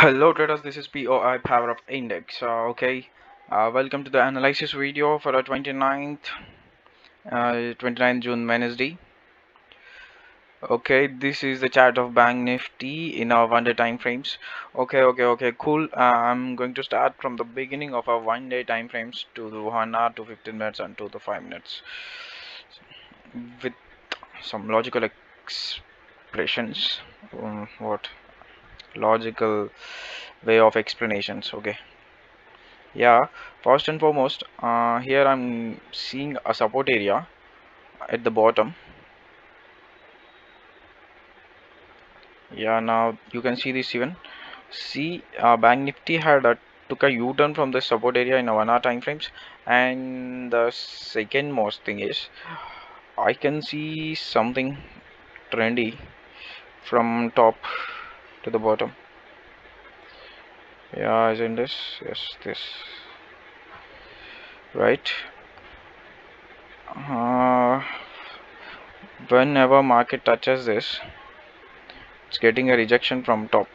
Hello traders, this is POI Power of Index. Welcome to the analysis video for the 29th June Wednesday. Okay, this is the chart of Bank Nifty in our 1 day time frames. Okay, cool. I'm going to start from the beginning of our 1 day time frames to the 1 hour to 15 minutes and to the 5 minutes with some logical expressions. What logical way of explanations? Okay. Yeah, first and foremost, here I'm seeing a support area at the bottom. Yeah, now you can see this even. See, Bank Nifty had took a U-turn from the support area in a 1 hour time frames, and the second most thing is I can see something trendy from top to the bottom. Yeah, isn't this? Yes, this. Right. Uh, Whenever market touches this, it's getting a rejection from top.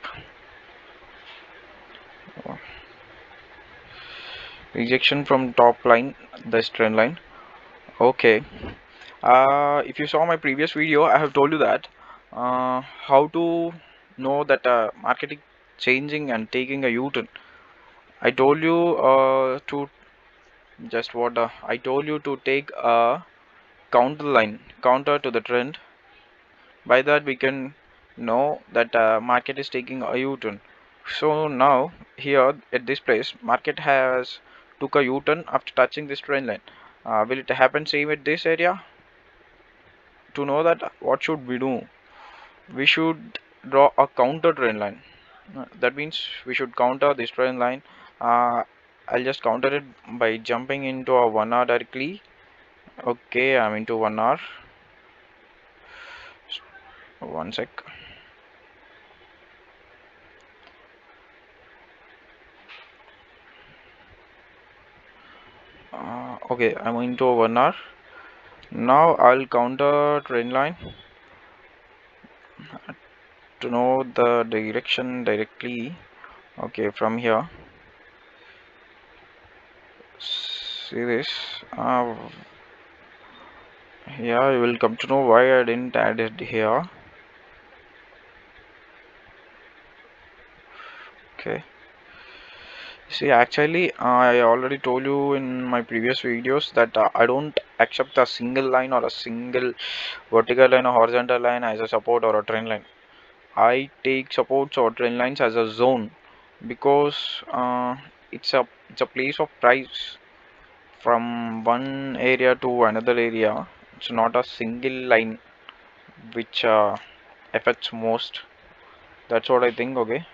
Rejection from top line, this trend line. Okay. If you saw my previous video, I have told you that how to know that market is changing and taking a U-turn. I told you to just what I told you to take a counter to the trend. By that we can know that market is taking a U-turn. So now here at this place, market has took a U-turn after touching this trend line. Will it happen same at this area? To know that, what should we do? We should draw a counter trend line. That means we should counter this trend line. I'll just counter it by jumping into a 1 hour directly. Okay, I'm into 1 hour. One sec. Okay, I'm into 1 hour. Now I'll counter trend line to know the direction directly. Okay, from here, see this. Yeah, you will come to know why I didn't add it here. Okay, see, actually I already told you in my previous videos that I don't accept a single line or a single vertical line or horizontal line as a support or a trend line. I take supports or trend lines as a zone because it's a place of price from one area to another area. It's not a single line which affects most. That's what I think. Okay,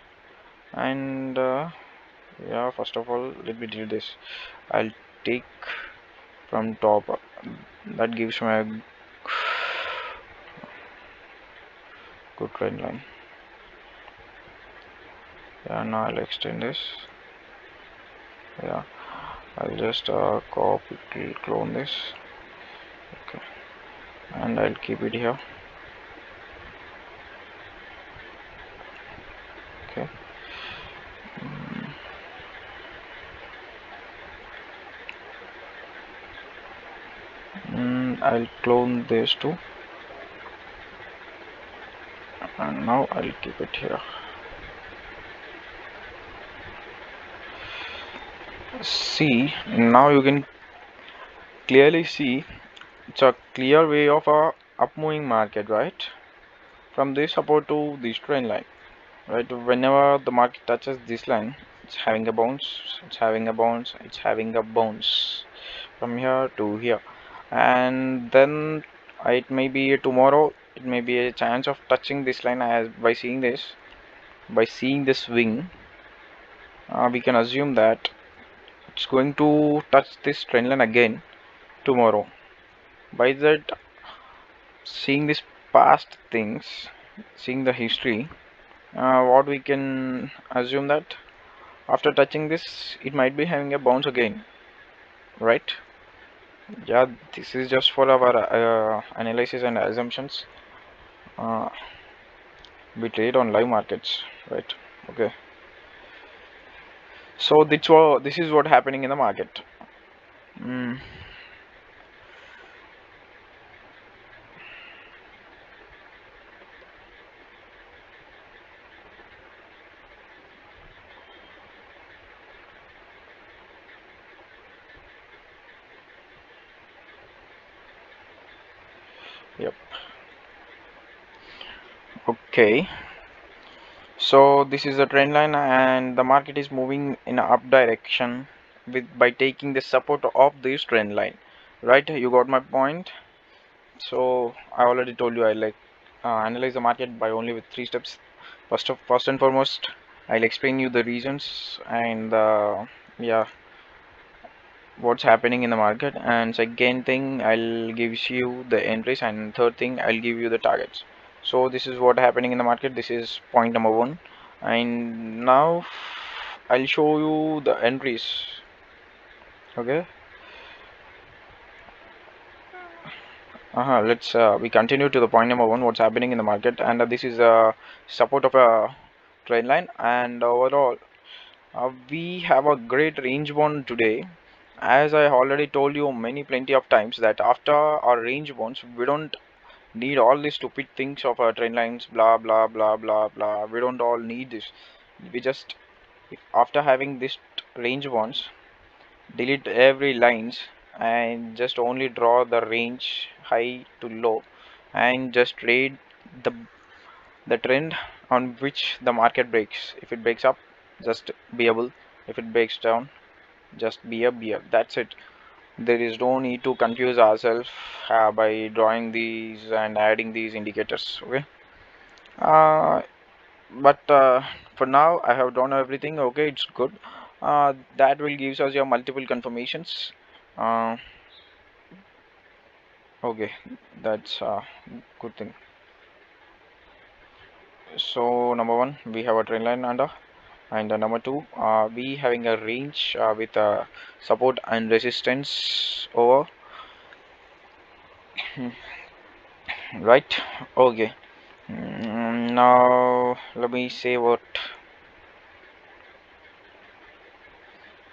and yeah, first of all, let me do this. I'll take from top. That gives me a good trend line. Yeah, now I'll extend this. Yeah, I'll just copy, clone this. Okay, and I'll keep it here. Okay. I'll clone this too, and now I'll keep it here. See, now you can clearly see it's a clear way of a upmoving market, right? From this support to this trend line, right? Whenever the market touches this line, it's having a bounce, it's having a bounce, it's having a bounce from here to here, and then it may be tomorrow, it may be a chance of touching this line. As by seeing this swing, we can assume that it's going to touch this trend line again tomorrow. By that, seeing this past things, seeing the history, what we can assume that after touching this, it might be having a bounce again, right? Yeah, this is just for our analysis and assumptions. uh, we trade on live markets, right? Okay, So this is what happening in the market. mm, yep. Okay, so this is the trend line and the market is moving in a up direction with by taking the support of this trend line, right? You got my point. So I already told you I like analyze the market by only with three steps. First and foremost, I'll explain you the reasons and yeah, what's happening in the market. And second thing, I'll give you the entries, and third thing, I'll give you the targets. So this is what happening in the market. This is point number one, and now I'll show you the entries. Okay. Let's we continue to the point number one. What's happening in the market, and this is a support of a trend line, and overall, we have a great range bound today. As I already told you plenty of times that after our range bounds, we don't need all these stupid things of trend lines, blah blah blah blah blah. We don't all need this. We just after having this range bounds, delete every lines and just only draw the range high to low and just trade the the trend on which the market breaks. If it breaks up, just be a bull. If it breaks down, just be a bear. That's it. There is no need to confuse ourselves by drawing these and adding these indicators. Okay. uh, but for now I have drawn everything. Okay, it's good. That will gives us your multiple confirmations. uh, okay, that's a good thing. So number one, we have a trend line under, and number two, we having a range with support and resistance over. Right. Okay. Now let me say what.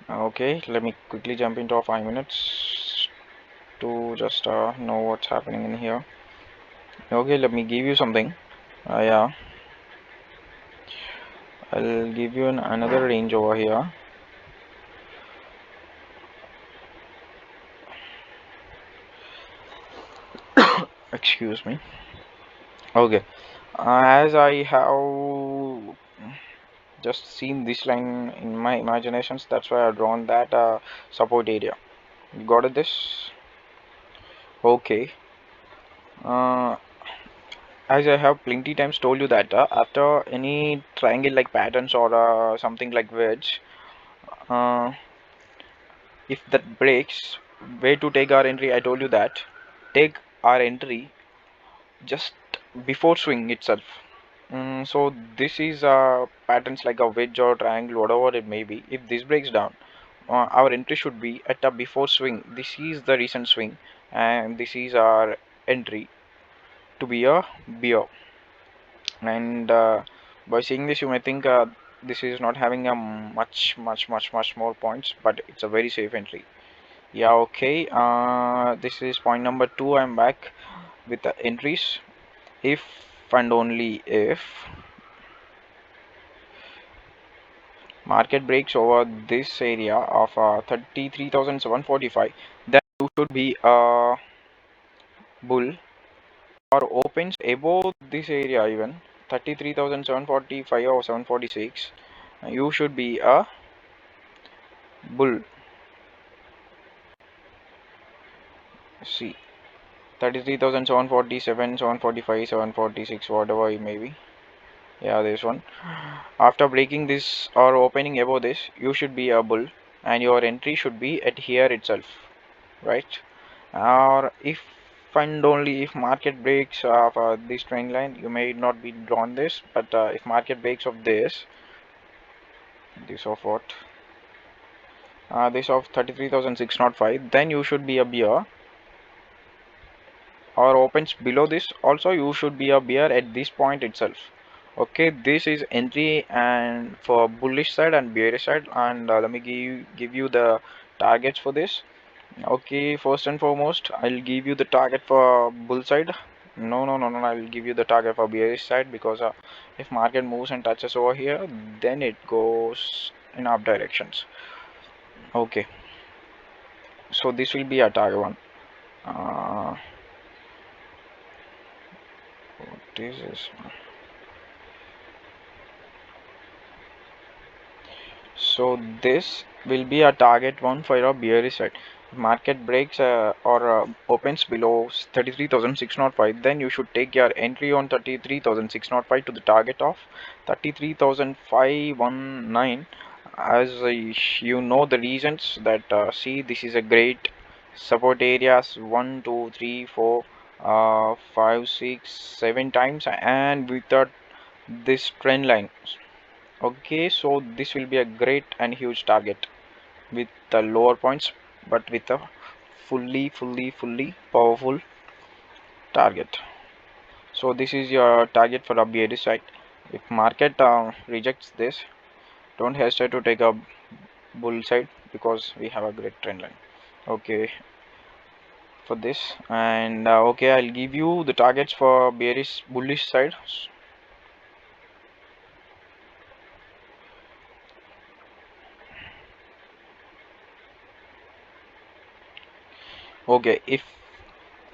Okay, let me quickly jump into 5 minutes to just know what's happening in here. Okay, let me give you something. Yeah, I'll give you another range over here. Excuse me. Okay, as I have just seen this line in my imaginations, that's why I've drawn that support area. You got it? This? Okay. Uh, as I have plenty times told you that after any triangle like patterns or something like wedge, uh, if that breaks, way to take our entry, I told you that take our entry just before swing itself. So this is patterns like a wedge or triangle, whatever it may be. If this breaks down, our entry should be at a before swing. This is the recent swing, and this is our entry to be a bear. And by seeing this, you may think this is not having a much more points, but it's a very safe entry. Yeah, okay. This is point number two. I'm back with the entries. If and only if market breaks over this area of 33,745, then you should be a bull, or opens above this area even 33,745 or 746, you should be a bull. See, 33,747, 745, 746, whatever it may be. Yeah, this one. After breaking this or opening above this, you should be a bull, and your entry should be at here itself, right? Or if and only if market breaks of this trend line, you may not be drawn this, but if market breaks of this of what? This of 33,605, then you should be a bear, or opens below this also you should be a bear at this point itself. Okay, this is entry and for bullish side and bearish side, and let me give you the targets for this. Okay, first and foremost, I'll give you the target for bull side. No, I'll give you the target for bearish side because if market moves and touches over here, then it goes in up directions. Okay, so this will be a target one. Uh, this is So this will be a target one for your bearish side. If market breaks or opens below 33,605, then you should take your entry on 33,605 to the target of 33,519. As you know the reasons that see, this is a great support areas 1, 2, 3, 4, 5, 6, 7 times, and without this trend line. Okay, so this will be a great and huge target with the lower points, but with a fully powerful target. So this is your target for a bearish side. If market rejects this, don't hesitate to take a bull side because we have a great trend line. Okay, for this, and okay, I'll give you the targets for bearish bullish side. Okay, if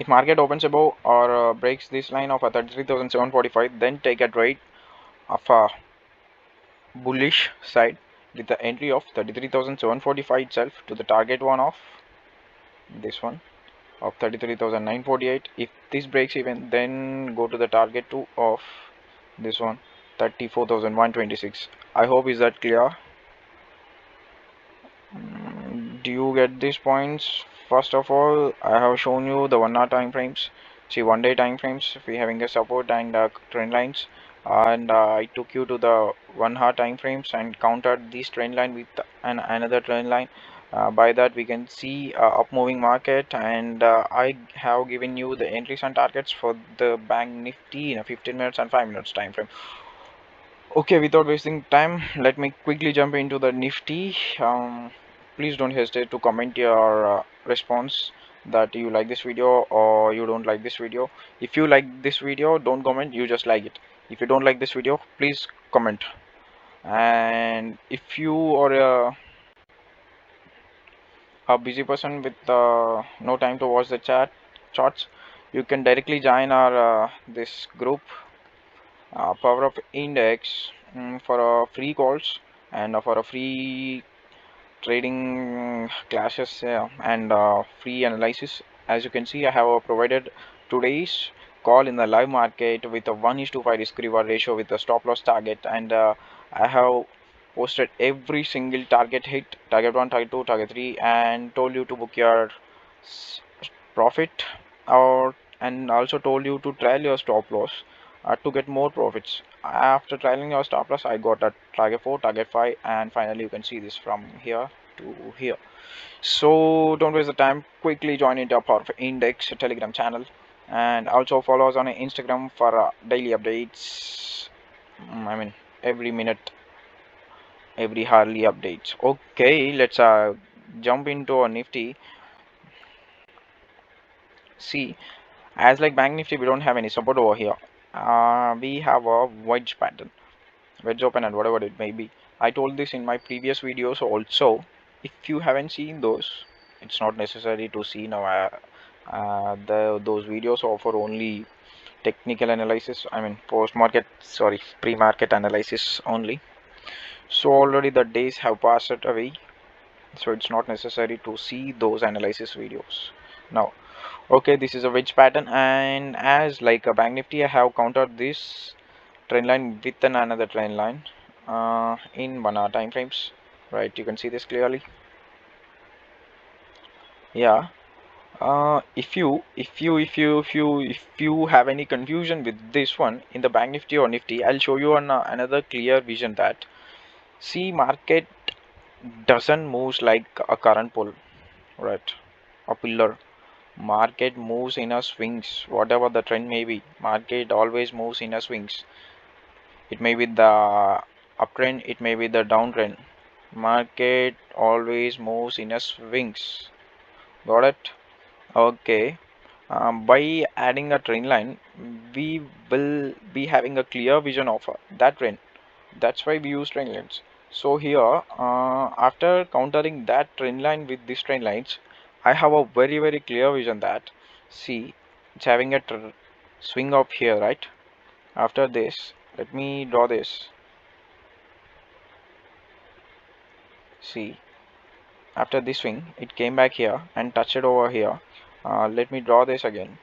market opens above or breaks this line of a 33,745, then take a trade of a bullish side with the entry of 33,745 itself to the target one of this one of 33,948. If this breaks even, then go to the target two of this one 34,126. I hope is that clear. Do you get these points? First of all, I have shown you the 1 hour time frames. See, 1 day time frames. We having a support and trend lines, and I took you to the 1 hour time frames and countered this trend line with another trend line. By that we can see up moving market, and I have given you the entries and targets for the bank nifty in a 15 minutes and 5 minutes time frame. Okay, without wasting time, let me quickly jump into the Nifty. Please don't hesitate to comment your response that you like this video or you don't like this video. If you like this video, don't comment, you just like it. If you don't like this video, please comment. And if you are a busy person with no time to watch the charts, you can directly join our this group power of index for free calls and for a free trading classes and free analysis. As you can see, I have provided today's call in the live market with a 1:5 risk reward ratio with a stop loss target, and I have posted every single target hit, target 1, target 2, target 3, and told you to book your profit, or and also told you to trial your stop loss to get more profits. After trialing your stop loss, I got a target 4, target 5, and finally you can see this from here to here. So don't waste the time, quickly join into our Power of Index Telegram channel, and also follow us on Instagram for daily updates. I mean, every minute, every hourly updates. Okay, let's jump into a Nifty. See, as like bank nifty, we don't have any support over here. We have a wedge pattern, wedge open and whatever it may be. I told this in my previous videos also. If you haven't seen those, it's not necessary to see now. Those videos offer only technical analysis, I mean post market, sorry, pre-market analysis only. So already the days have passed away, so it's not necessary to see those analysis videos now. Okay, this is a wedge pattern, and as like a bank nifty, I have countered this trend line with another trend line in 1 hour time frames, right? You can see this clearly. Yeah. If you have any confusion with this one in the bank nifty or nifty, I'll show you another clear vision that see, market doesn't move like a current pole, right? A pillar. Market moves in a swings, whatever the trend may be. Market always moves in a swings. It may be the uptrend, it may be the downtrend. Market always moves in a swings. Got it? Okay. By adding a trend line, we will be having a clear vision of that trend. That's why we use trend lines. So here, after countering that trend line with these trend lines, I have a very clear vision that, see, it's having a swing up here, right? After this, let me draw this. See, after this swing, it came back here and touched it over here. Let me draw this again.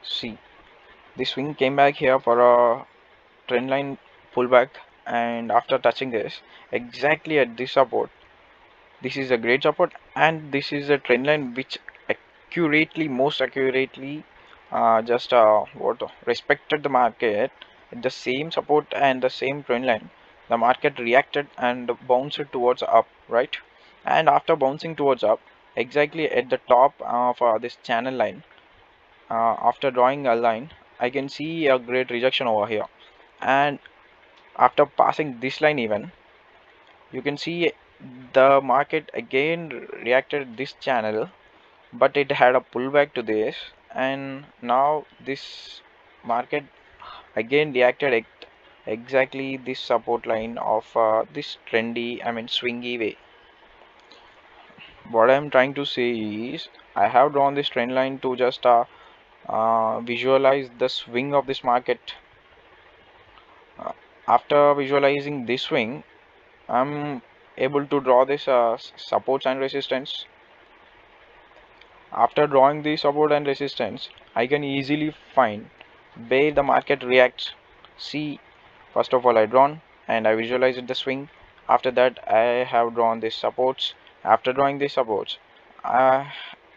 See, this swing came back here for a trend line pullback, and after touching this exactly at this support, this is a great support, and this is a trend line which most accurately just what respected the market at the same support and the same trend line. The market reacted and bounced towards up, right? And after bouncing towards up exactly at the top of this channel line, after drawing a line, I can see a great rejection over here. And after passing this line even, you can see the market again reacted this channel, but it had a pullback to this, and now this market again reacted exactly this support line of this trendy, I mean swingy way. What I'm trying to say is, I have drawn this trend line to just visualize the swing of this market. uh, After visualizing this swing, I'm able to draw this supports and resistance. After drawing the support and resistance, I can easily find where the market reacts. See, first of all I drawn and I visualized the swing. After that I have drawn these supports. After drawing these supports, uh,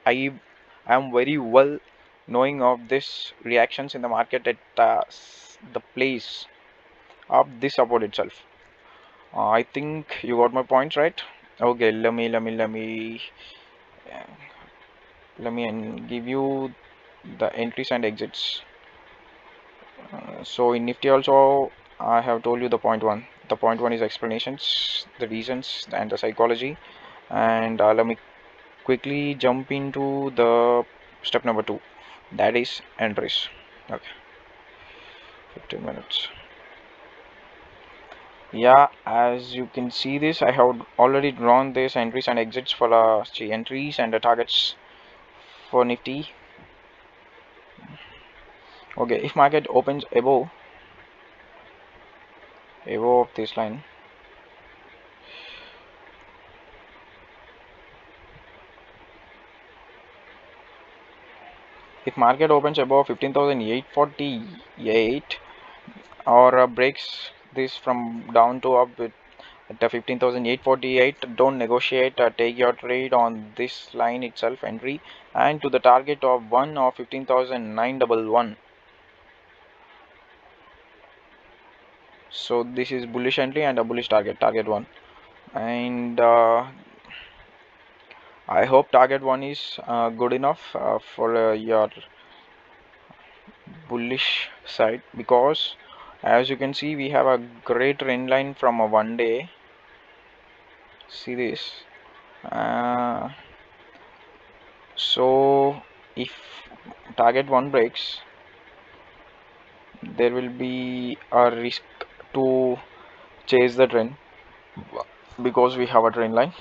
I am very well knowing of this reactions in the market at the place of this support itself. I think you got my points, right? Okay, let me give you the entries and exits. So in Nifty also, I have told you the point one. The point one is explanations, the reasons, and the psychology. And let me quickly jump into the step number two. That is entries. Okay, 15 minutes. Yeah, as you can see this, I have already drawn this entries and exits for entries and the targets for Nifty. Okay, if market opens above this line, if market opens above 15,848 or breaks this from down to up with at the 15,848, don't negotiate, take your trade on this line itself entry and to the target of 1 of 15,911. So this is bullish entry and a bullish target 1, and I hope target 1 is good enough for your bullish side, because as you can see we have a great trend line from a 1 day. See this. So if target 1 breaks, there will be a risk to chase the trend, because we have a trend line.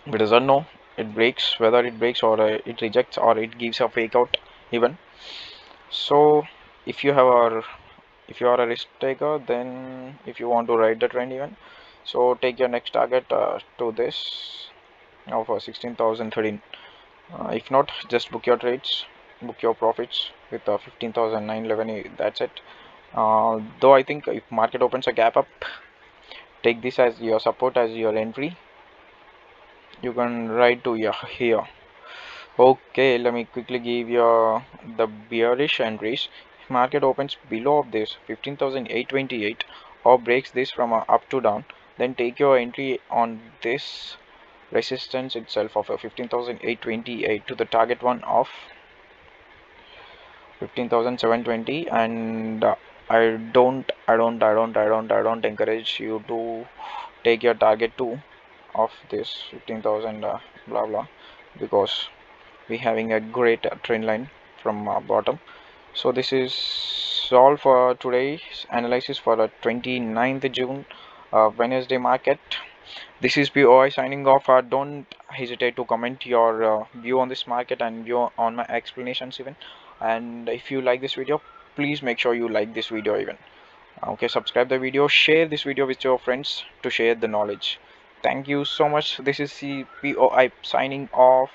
We doesn't know it breaks, whether it breaks or it rejects or it gives a fake out even. So if you have a if you are a risk taker, then if you want to ride the trend even, so take your next target to this of 16,013. If not, just book your trades, book your profits with 15,911. That's it. Though I think if market opens a gap up, take this as your support, as your entry. You can ride to here. Okay, let me quickly give you the bearish entries. If market opens below of this 15,828 or breaks this from up to down, then take your entry on this resistance itself of a 15,828 to the target one of 15,720. And I don't encourage you to take your target 2 of this 15,000 blah blah, because we having a great trend line from bottom. So this is all for today's analysis for the 29th June Wednesday market. This is POI signing off. Don't hesitate to comment your view on this market and view on my explanations even. And if you like this video, please make sure you like this video even. Okay, subscribe the video, share this video with your friends to share the knowledge. Thank you so much. This is CPOI signing off.